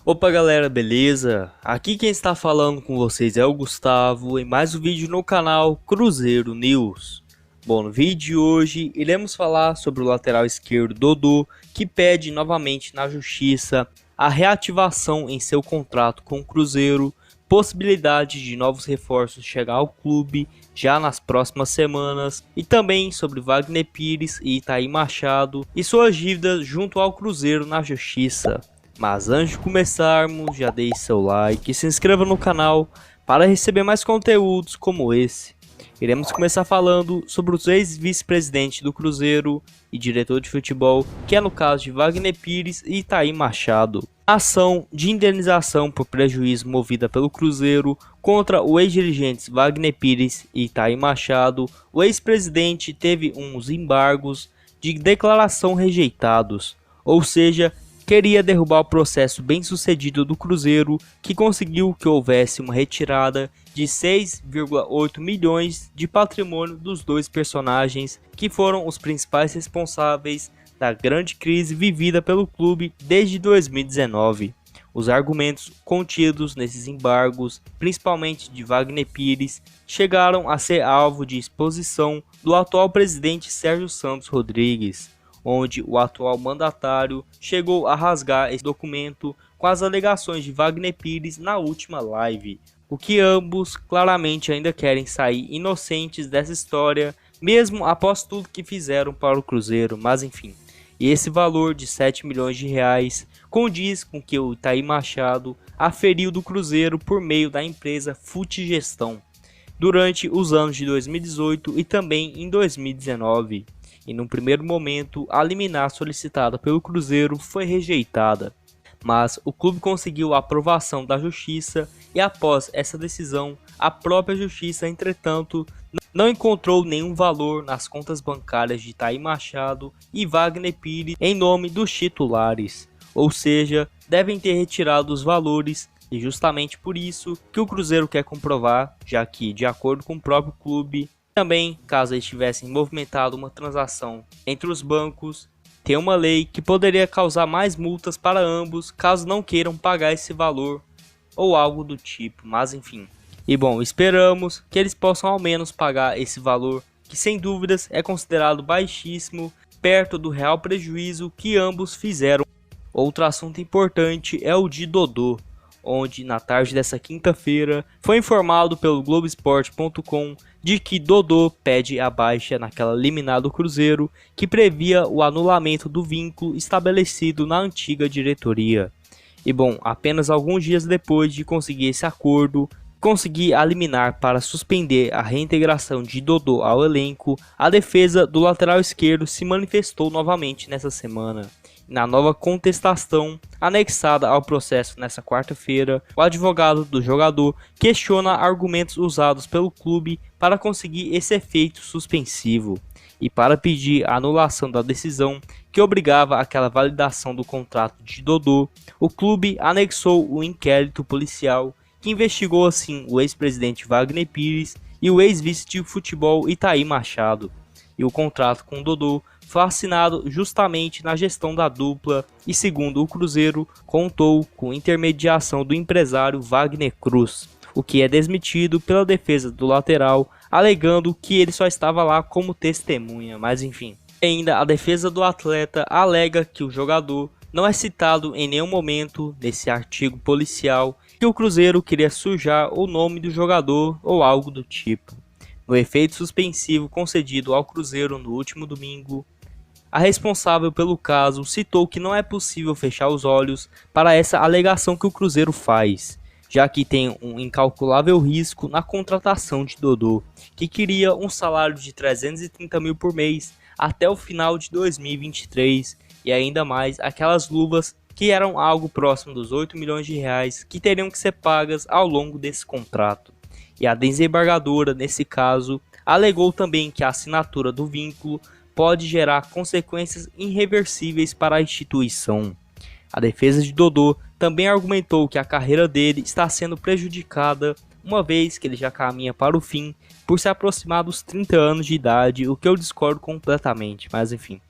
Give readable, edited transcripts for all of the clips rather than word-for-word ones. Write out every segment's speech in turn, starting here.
Opa galera, beleza? Aqui quem está falando com vocês é o Gustavo em mais um vídeo no canal Cruzeiro News. Bom, no vídeo de hoje iremos falar sobre o lateral esquerdo Dodô, que pede novamente na justiça a reativação em seu contrato com o Cruzeiro, possibilidade de novos reforços chegar ao clube já nas próximas semanas, e também sobre Wagner Pires e Itaí Machado e suas dívidas junto ao Cruzeiro na justiça. Mas antes de começarmos, já deixe seu like e se inscreva no canal para receber mais conteúdos como esse. Iremos começar falando sobre os ex-vice-presidentes do Cruzeiro e diretor de futebol, que é no caso de Wagner Pires e Itaí Machado. A ação de indenização por prejuízo movida pelo Cruzeiro contra os ex-dirigentes Wagner Pires e Itaí Machado, o ex-presidente teve uns embargos de declaração rejeitados, ou seja, queria derrubar o processo bem sucedido do Cruzeiro, que conseguiu que houvesse uma retirada de 6,8 milhões de patrimônio dos dois personagens, que foram os principais responsáveis da grande crise vivida pelo clube desde 2019. Os argumentos contidos nesses embargos, principalmente de Wagner Pires, chegaram a ser alvo de exposição do atual presidente Sérgio Santos Rodrigues, onde o atual mandatário chegou a rasgar esse documento com as alegações de Wagner Pires na última live, o que ambos claramente ainda querem sair inocentes dessa história, mesmo após tudo que fizeram para o Cruzeiro, mas enfim. E esse valor de 7 milhões de reais condiz com que o Itaí Machado aferiu do Cruzeiro por meio da empresa Futigestão, durante os anos de 2018 e também em 2019. E no primeiro momento a liminar solicitada pelo Cruzeiro foi rejeitada, mas o clube conseguiu a aprovação da justiça e após essa decisão, a própria justiça, entretanto, não encontrou nenhum valor nas contas bancárias de Itaí Machado e Wagner Pires em nome dos titulares, ou seja, devem ter retirado os valores. E justamente por isso que o Cruzeiro quer comprovar, já que, de acordo com o próprio clube, também, caso eles tivessem movimentado uma transação entre os bancos, tem uma lei que poderia causar mais multas para ambos caso não queiram pagar esse valor ou algo do tipo, mas enfim. E bom, esperamos que eles possam ao menos pagar esse valor, que sem dúvidas é considerado baixíssimo, perto do real prejuízo que ambos fizeram. Outro assunto importante é o de Dodô, onde na tarde dessa quinta-feira foi informado pelo Globoesporte.com de que Dodô pede a baixa naquela liminar do Cruzeiro que previa o anulamento do vínculo estabelecido na antiga diretoria. E bom, apenas alguns dias depois de conseguir esse acordo, conseguir a liminar para suspender a reintegração de Dodô ao elenco, a defesa do lateral esquerdo se manifestou novamente nessa semana. Na nova contestação anexada ao processo nesta quarta-feira, o advogado do jogador questiona argumentos usados pelo clube para conseguir esse efeito suspensivo e para pedir a anulação da decisão que obrigava aquela validação do contrato de Dodô. O clube anexou o inquérito policial que investigou assim o ex-presidente Wagner Pires e o ex-vice de futebol Itaí Machado. E o contrato com Dodô foi assinado justamente na gestão da dupla e, segundo o Cruzeiro, contou com intermediação do empresário Wagner Cruz, o que é desmentido pela defesa do lateral, alegando que ele só estava lá como testemunha, mas enfim. Ainda a defesa do atleta alega que o jogador não é citado em nenhum momento nesse artigo policial, que o Cruzeiro queria sujar o nome do jogador ou algo do tipo. No efeito suspensivo concedido ao Cruzeiro no último domingo, a responsável pelo caso citou que não é possível fechar os olhos para essa alegação que o Cruzeiro faz, já que tem um incalculável risco na contratação de Dodô, que queria um salário de 330 mil por mês até o final de 2023 e ainda mais aquelas luvas que eram algo próximo dos 8 milhões de reais que teriam que ser pagas ao longo desse contrato. E a desembargadora, nesse caso, alegou também que a assinatura do vínculo pode gerar consequências irreversíveis para a instituição. A defesa de Dodô também argumentou que a carreira dele está sendo prejudicada, uma vez que ele já caminha para o fim por se aproximar dos 30 anos de idade, o que eu discordo completamente, mas enfim.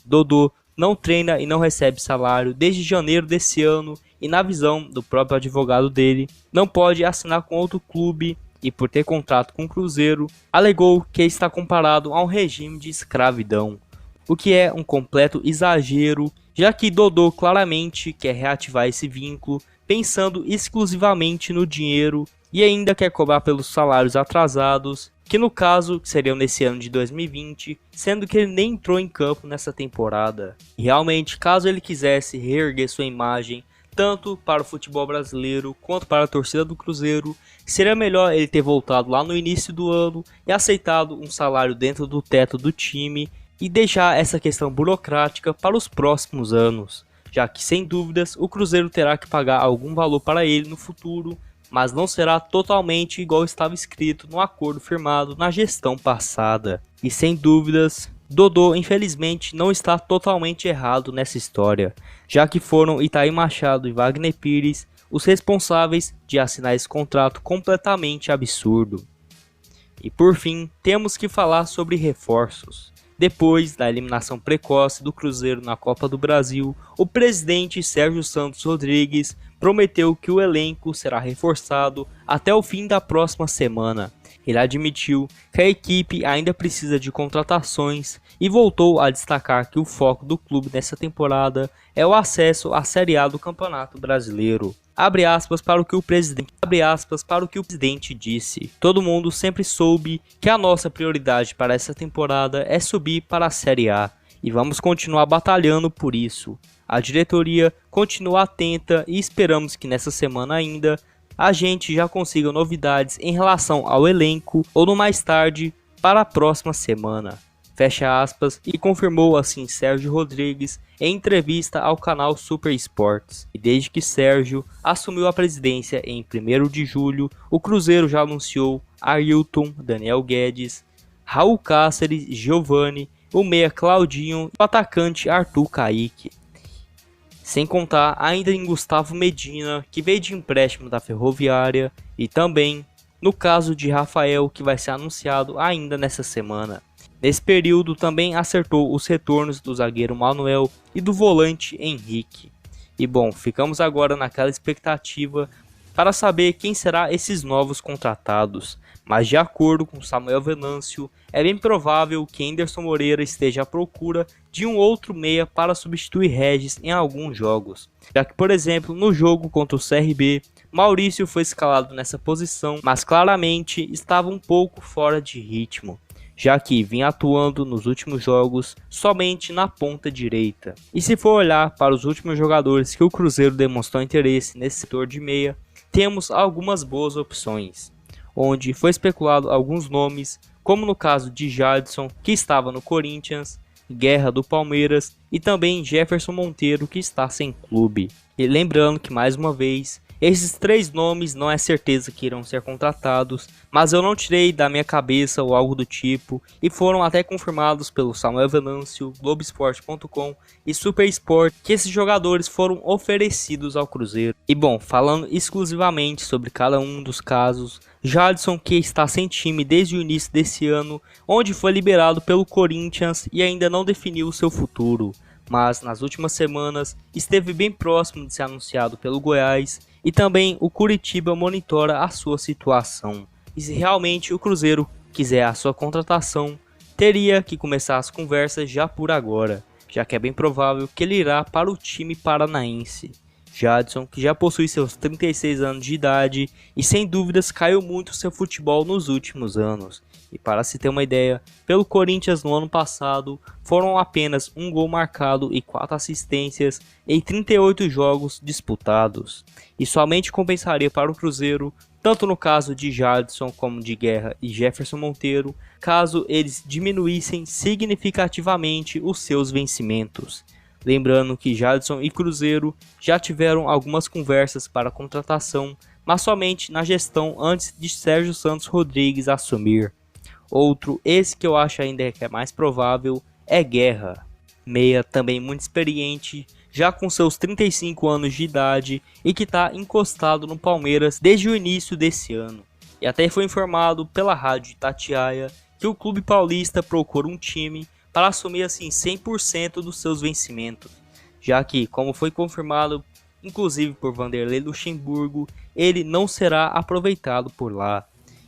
Dodô não treina e não recebe salário desde janeiro desse ano e, na visão do próprio advogado dele, não pode assinar com outro clube e, por ter contrato com o Cruzeiro, alegou que está comparado a um regime de escravidão, o que é um completo exagero, já que Dodô claramente quer reativar esse vínculo pensando exclusivamente no dinheiro e ainda quer cobrar pelos salários atrasados, que no caso seriam nesse ano de 2020, sendo que ele nem entrou em campo nessa temporada. E realmente, caso ele quisesse reerguer sua imagem, tanto para o futebol brasileiro quanto para a torcida do Cruzeiro, seria melhor ele ter voltado lá no início do ano e aceitado um salário dentro do teto do time e deixar essa questão burocrática para os próximos anos, já que sem dúvidas o Cruzeiro terá que pagar algum valor para ele no futuro, mas não será totalmente igual estava escrito no acordo firmado na gestão passada. E sem dúvidas, Dodô infelizmente não está totalmente errado nessa história, já que foram Itaí Machado e Wagner Pires os responsáveis de assinar esse contrato completamente absurdo. E por fim, temos que falar sobre reforços. Depois da eliminação precoce do Cruzeiro na Copa do Brasil, o presidente Sérgio Santos Rodrigues prometeu que o elenco será reforçado até o fim da próxima semana. Ele admitiu que a equipe ainda precisa de contratações e voltou a destacar que o foco do clube nessa temporada é o acesso à Série A do Campeonato Brasileiro. Abre aspas para o que o presidente disse. Todo mundo sempre soube que a nossa prioridade para essa temporada é subir para a Série A e vamos continuar batalhando por isso. A diretoria continua atenta e esperamos que nessa semana ainda a gente já consiga novidades em relação ao elenco ou no mais tarde para a próxima semana. Fecha aspas, e confirmou assim Sérgio Rodrigues em entrevista ao canal Super Sports. E desde que Sérgio assumiu a presidência em 1º de julho, o Cruzeiro já anunciou Ailton, Daniel Guedes, Raul Cáceres, Giovani, o meia Claudinho e o atacante Arthur Kaique. Sem contar ainda em Gustavo Medina, que veio de empréstimo da Ferroviária, e também no caso de Rafael, que vai ser anunciado ainda nessa semana. Nesse período também acertou os retornos do zagueiro Manuel e do volante Henrique. E bom, ficamos agora naquela expectativa para saber quem será esses novos contratados. Mas de acordo com Samuel Venâncio, é bem provável que Anderson Moreira esteja à procura de um outro meia para substituir Regis em alguns jogos. Já que, por exemplo, no jogo contra o CRB, Maurício foi escalado nessa posição, mas claramente estava um pouco fora de ritmo, já que vinha atuando nos últimos jogos somente na ponta direita. E se for olhar para os últimos jogadores que o Cruzeiro demonstrou interesse nesse setor de meia, temos algumas boas opções, onde foi especulado alguns nomes, como no caso de Jadson, que estava no Corinthians, Guerra do Palmeiras e também Jefferson Monteiro, que está sem clube. E lembrando que mais uma vez, esses 3 nomes não é certeza que irão ser contratados, mas eu não tirei da minha cabeça ou algo do tipo, e foram até confirmados pelo Samuel Venâncio, Globoesporte.com e Super Sport que esses jogadores foram oferecidos ao Cruzeiro. E bom, falando exclusivamente sobre cada um dos casos, Jadson, que está sem time desde o início desse ano, onde foi liberado pelo Corinthians e ainda não definiu o seu futuro, mas nas últimas semanas esteve bem próximo de ser anunciado pelo Goiás, e também o Curitiba monitora a sua situação. E se realmente o Cruzeiro quiser a sua contratação, teria que começar as conversas já por agora, já que é bem provável que ele irá para o time paranaense. Jadson, que já possui seus 36 anos de idade e sem dúvidas caiu muito seu futebol nos últimos anos. E para se ter uma ideia, pelo Corinthians no ano passado foram apenas 1 gol marcado e 4 assistências em 38 jogos disputados. E somente compensaria para o Cruzeiro, tanto no caso de Jadson como de Guerra e Jefferson Monteiro, caso eles diminuíssem significativamente os seus vencimentos. Lembrando que Jadson e Cruzeiro já tiveram algumas conversas para contratação, mas somente na gestão antes de Sérgio Santos Rodrigues assumir. Outro, esse que eu acho ainda que é mais provável, é Guerra. Meia também muito experiente, já com seus 35 anos de idade e que está encostado no Palmeiras desde o início desse ano. E até foi informado pela rádio Itatiaia que o clube paulista procura um time para assumir assim 100% dos seus vencimentos, já que, como foi confirmado inclusive por Vanderlei Luxemburgo, ele não será aproveitado por lá.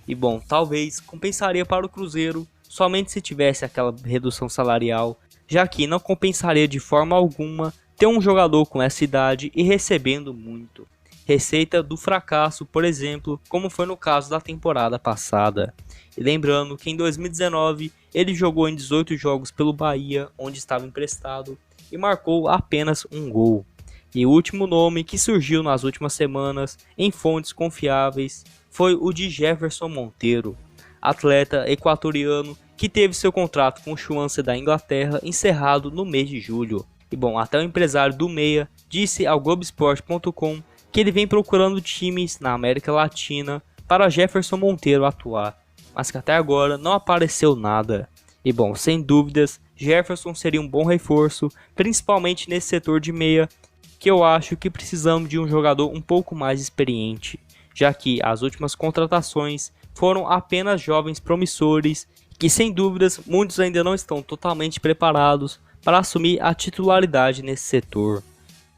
E bom, talvez compensaria para o Cruzeiro somente se tivesse aquela redução salarial, já que não compensaria de forma alguma ter um jogador com essa idade e recebendo muito. Receita do fracasso, por exemplo, como foi no caso da temporada passada. E lembrando que em 2019 ele jogou em 18 jogos pelo Bahia, onde estava emprestado, e marcou apenas um gol. E o último nome que surgiu nas últimas semanas em fontes confiáveis foi o de Jefferson Monteiro, atleta equatoriano que teve seu contrato com o Swansea da Inglaterra encerrado no mês de julho. E bom, até o empresário do meia disse ao Globoesporte.com que ele vem procurando times na América Latina para Jefferson Monteiro atuar, mas que até agora não apareceu nada. E bom, sem dúvidas, Jefferson seria um bom reforço, principalmente nesse setor de meia, que eu acho que precisamos de um jogador um pouco mais experiente, já que as últimas contratações foram apenas jovens promissores, que sem dúvidas muitos ainda não estão totalmente preparados para assumir a titularidade nesse setor.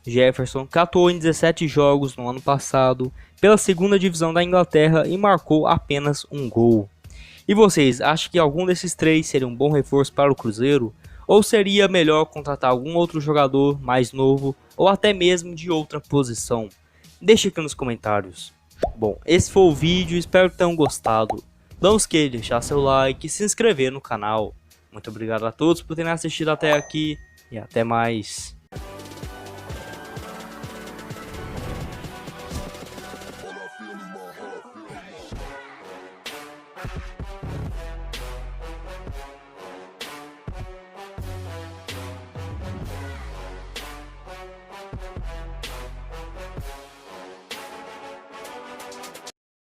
Jefferson atuou em 17 jogos no ano passado pela segunda divisão da Inglaterra e marcou apenas um gol. E vocês, acham que algum desses três seria um bom reforço para o Cruzeiro? Ou seria melhor contratar algum outro jogador mais novo ou até mesmo de outra posição? Deixe aqui nos comentários. Bom, esse foi o vídeo, espero que tenham gostado. Não esqueça de deixar seu like e se inscrever no canal. Muito obrigado a todos por terem assistido até aqui e até mais.